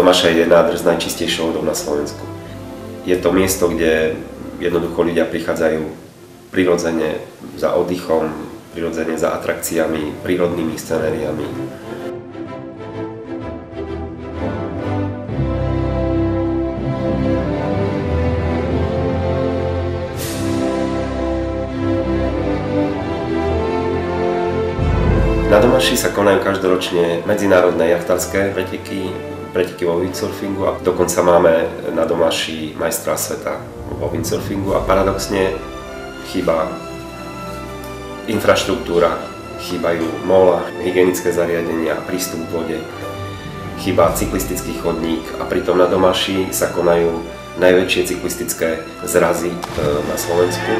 Domaša je nádrž s najčistejšou vodou na Slovensku. Je to miesto, kde jednoducho ľudia prichádzajú prirodzene za oddychom, prirodzene za atrakciami, prírodnými scenériami. Na Domaši sa konajú každoročne medzinárodné jachtarské preteky vo windsurfingu a dokonca máme na Domaši majstra sveta vo windsurfingu a paradoxne chýba infraštruktúra, chýbajú mola, hygienické zariadenia, prístup k vode, chýba cyklistický chodník a pritom na Domaši sa konajú najväčšie cyklistické zrazy na Slovensku.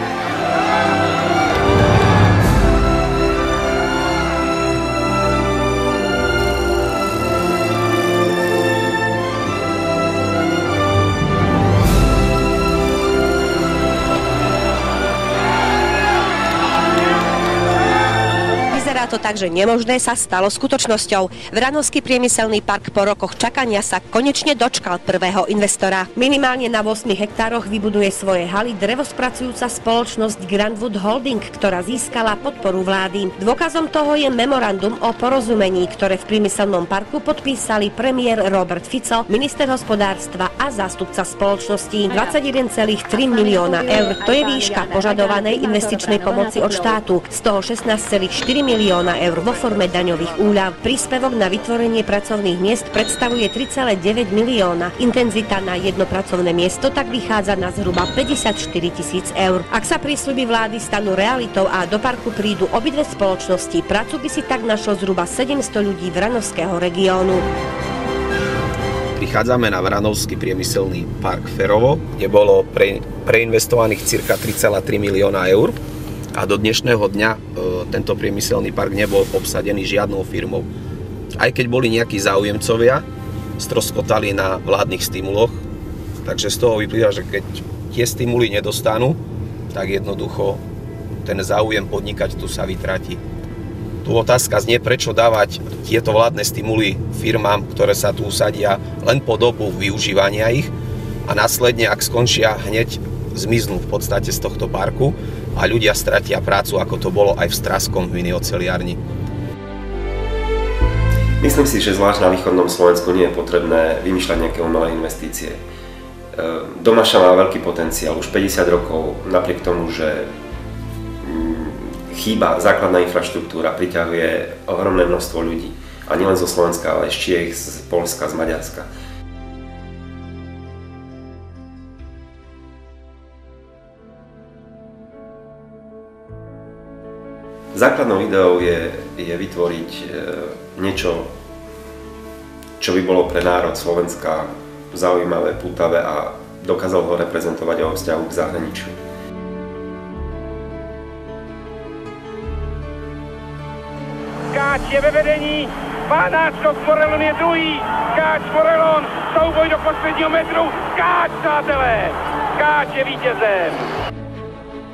To tak, že nemožné sa stalo skutočnosťou. Vranovský priemyselný park po rokoch čakania sa konečne dočkal prvého investora. Minimálne na 8 hektároch vybuduje svoje haly drevospracujúca spoločnosť Grandwood Holding, ktorá získala podporu vlády. Dôkazom toho je memorandum o porozumení, ktoré v priemyselnom parku podpísali premiér Robert Fico, minister hospodárstva a zástupca spoločnosti. 21,3 milióna eur. To je výška požadovanej investičnej pomoci od štátu. Z toho 16,4 milióna eur vo forme daňových úľav. Príspevok na vytvorenie pracovných miest predstavuje 3,9 milióna. Intenzita na jedno pracovné miesto tak vychádza na zhruba 54 000 eur. Ak sa prísľuby vlády stanú realitou a do parku prídu obidve spoločnosti, prácu by si tak našlo zhruba 700 ľudí Vranovského regiónu. Prichádzame na Vranovský priemyselný park Ferovo, kde bolo preinvestovaných cirka 3,3 milióna eur. A do dnešného dňa tento priemyselný park nebol obsadený žiadnou firmou. Aj keď boli nejakí záujemcovia, stroskotali na vládnych stimuloch, takže z toho vyplýva, že keď tie stimuly nedostanú, tak jednoducho ten záujem podnikať tu sa vytratí. Tu otázka znie, prečo dávať tieto vládne stimuly firmám, ktoré sa tu usadia len po dobu využívania ich a následne, ak skončia, hneď zmiznú v podstate z tohto parku a ľudia stratia prácu, ako to bolo aj v Straskom v inej oceliarni. Myslím si, že zvlášť na východnom Slovensku nie je potrebné vymýšľať nejaké umelé investície. Domaša má veľký potenciál, už 50 rokov, napriek tomu, že chýba základná infraštruktúra, priťahuje ohromné množstvo ľudí. A nielen zo Slovenska, ale aj z Čiech, z Poľska, z Maďarska. Základnou ideou je vytvoriť niečo, čo by bolo pre národ Slovenska zaujímavé, pútavé a dokázal ho reprezentovať o vzťahu k zahraničiu. Skáč je ve vedení, má náskok, Morellon je druhý, Skáč, Morellon, souboj do posledního metru, Skáč, přátelé, Skáč je vítězem.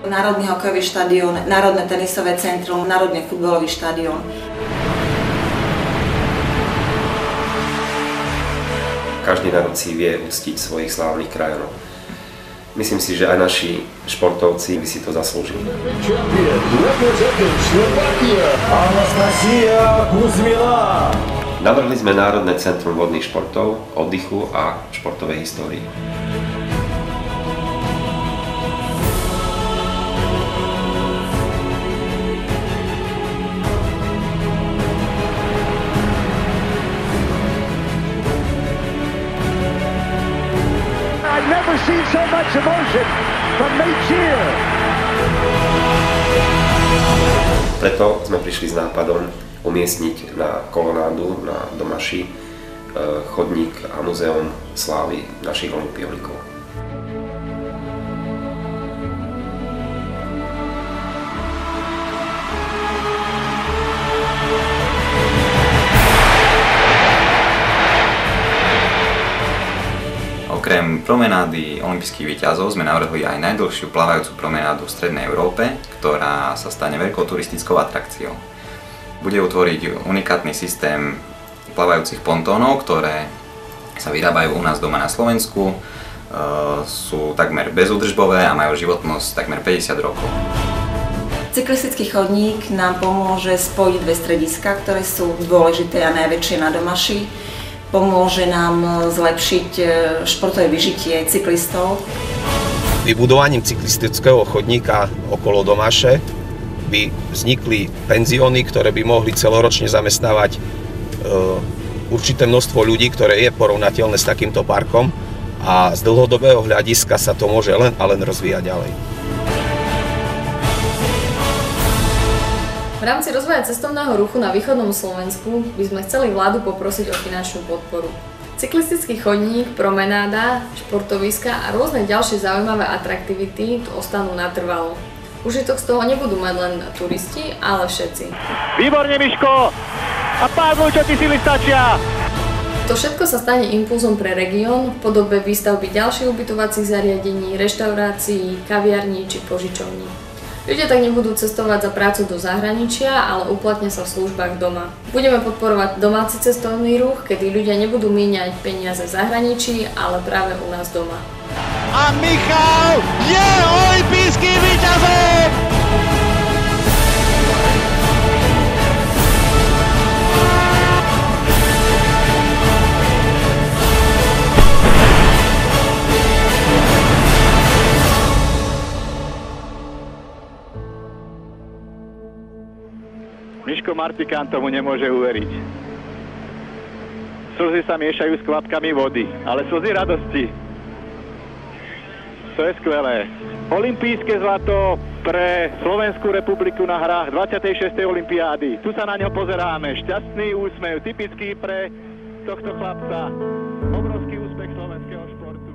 Národný hokejový štadión, Národné tenisové centrum, Národný futbalový štadión. Každý národ si vie uctiť svojich slávnych krajanov. Myslím si, že aj naši športovci by si to zaslúžili. Navrhli sme Národné centrum vodných športov, oddychu a športovej histórii. Never seen so much emotion from Nate Shear. Preto sme prišli s nápadom umiestniť na kolonádu na Domaši chodník a muzeum slávy našich olympionikov. Okrem promenády olympijských víťazov sme navrhli aj najdlhšiu plávajúcu promenádu v Strednej Európe, ktorá sa stane veľkou turistickou atrakciou. Bude utvoriť unikátny systém plávajúcich pontónov, ktoré sa vyrábajú u nás doma na Slovensku, sú takmer bezúdržbové a majú životnosť takmer 50 rokov. Cyklistický chodník nám pomôže spojiť dve strediska, ktoré sú dôležité a najväčšie na Domaši. Pomôže nám zlepšiť športové vyžitie cyklistov. Vybudovaním cyklistického chodníka okolo Domaše by vznikli penzióny, ktoré by mohli celoročne zamestnávať určité množstvo ľudí, ktoré je porovnateľné s takýmto parkom, a z dlhodobého hľadiska sa to môže len a len rozvíjať ďalej. V rámci rozvoja cestovného ruchu na východnom Slovensku by sme chceli vládu poprosiť o finančnú podporu. Cyklistický chodník, promenáda, športoviska a rôzne ďalšie zaujímavé atraktivity tu ostanú natrvalo. Užitok z toho nebudú mať len turisti, ale všetci. Výborne, Miško! A pádluj, čo ti sily stačia! To všetko sa stane impulzom pre región v podobe výstavby ďalších ubytovacích zariadení, reštaurácií, kaviarní či požičovní. Ľudia tak nebudú cestovať za prácu do zahraničia, ale uplatnia sa v službách doma. Budeme podporovať domáci cestovný ruch, kedy ľudia nebudú míňať peniaze v zahraničí, ale práve u nás doma. A Michal je olympijským víťazom! Miško Martikán tomu nemôže uveriť. Slzy sa miešajú s kvapkami vody, ale slzy radosti. To je skvelé. Olympijské zlato pre Slovenskú republiku na hrách 26. olympiády. Tu sa na ňo pozeráme. Šťastný úsmev, typický pre tohto chlapca. Obrovský úspech slovenského športu.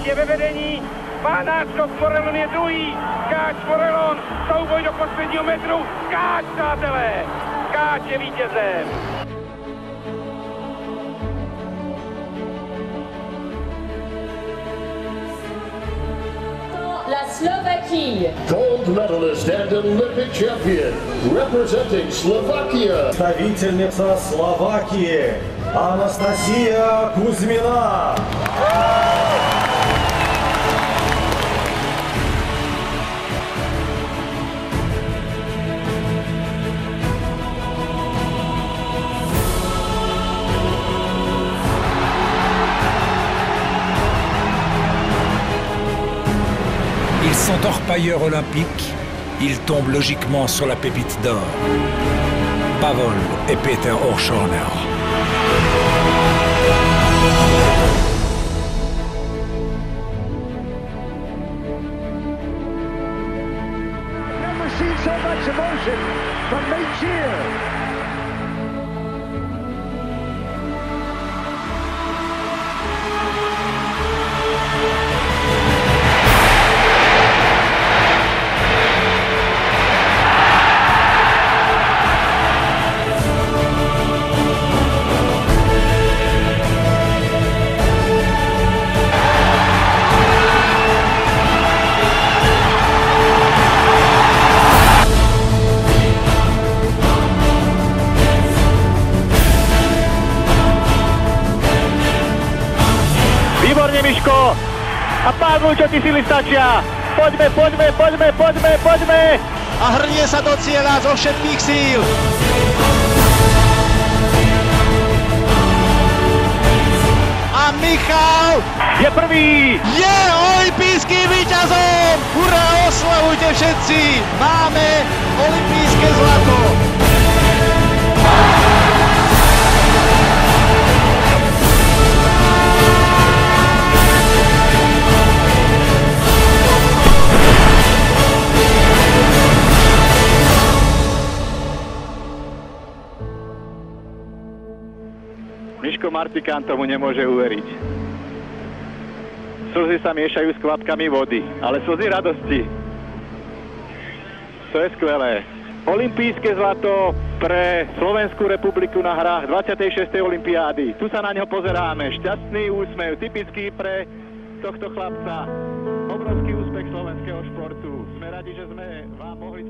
Je ve vedení, má náskok, Morellon je druhý, Skáč Morellon, souboj do posledního metru, Skáč, přátelé, Skáč je vítězem. Turkey. Gold medalist and Olympic champion, representing Slovakia. Представительница Словакии Анастасия Кузьмина. Ils sont orpailleurs olympiques, ils tombent logiquement sur la pépite d'or. Pavol et Peter Horschorner. Never seen so much emotion from Nate Cheer. Výborne, Miško! A Pavol, čo ti sily stačia! Poďme, poďme, poďme, poďme, poďme! A hrnie sa do cieľa zo všetkých síl! A Michal je prvý! Je olympijským víťazom! Hurá, oslavujte všetci! Máme olympijské zlato! Miško Marcikán tomu nemôže uveriť. Slzy sa miešajú s kvapkami vody, ale slzy radosti. To je skvelé. Olympijské zlato pre Slovenskú republiku na hrách 26. olympiády. Tu sa na ňo pozeráme. Šťastný úsmev, typický pre tohto chlapca. Obrovský úspech slovenského športu. Sme radi, že sme vám mohli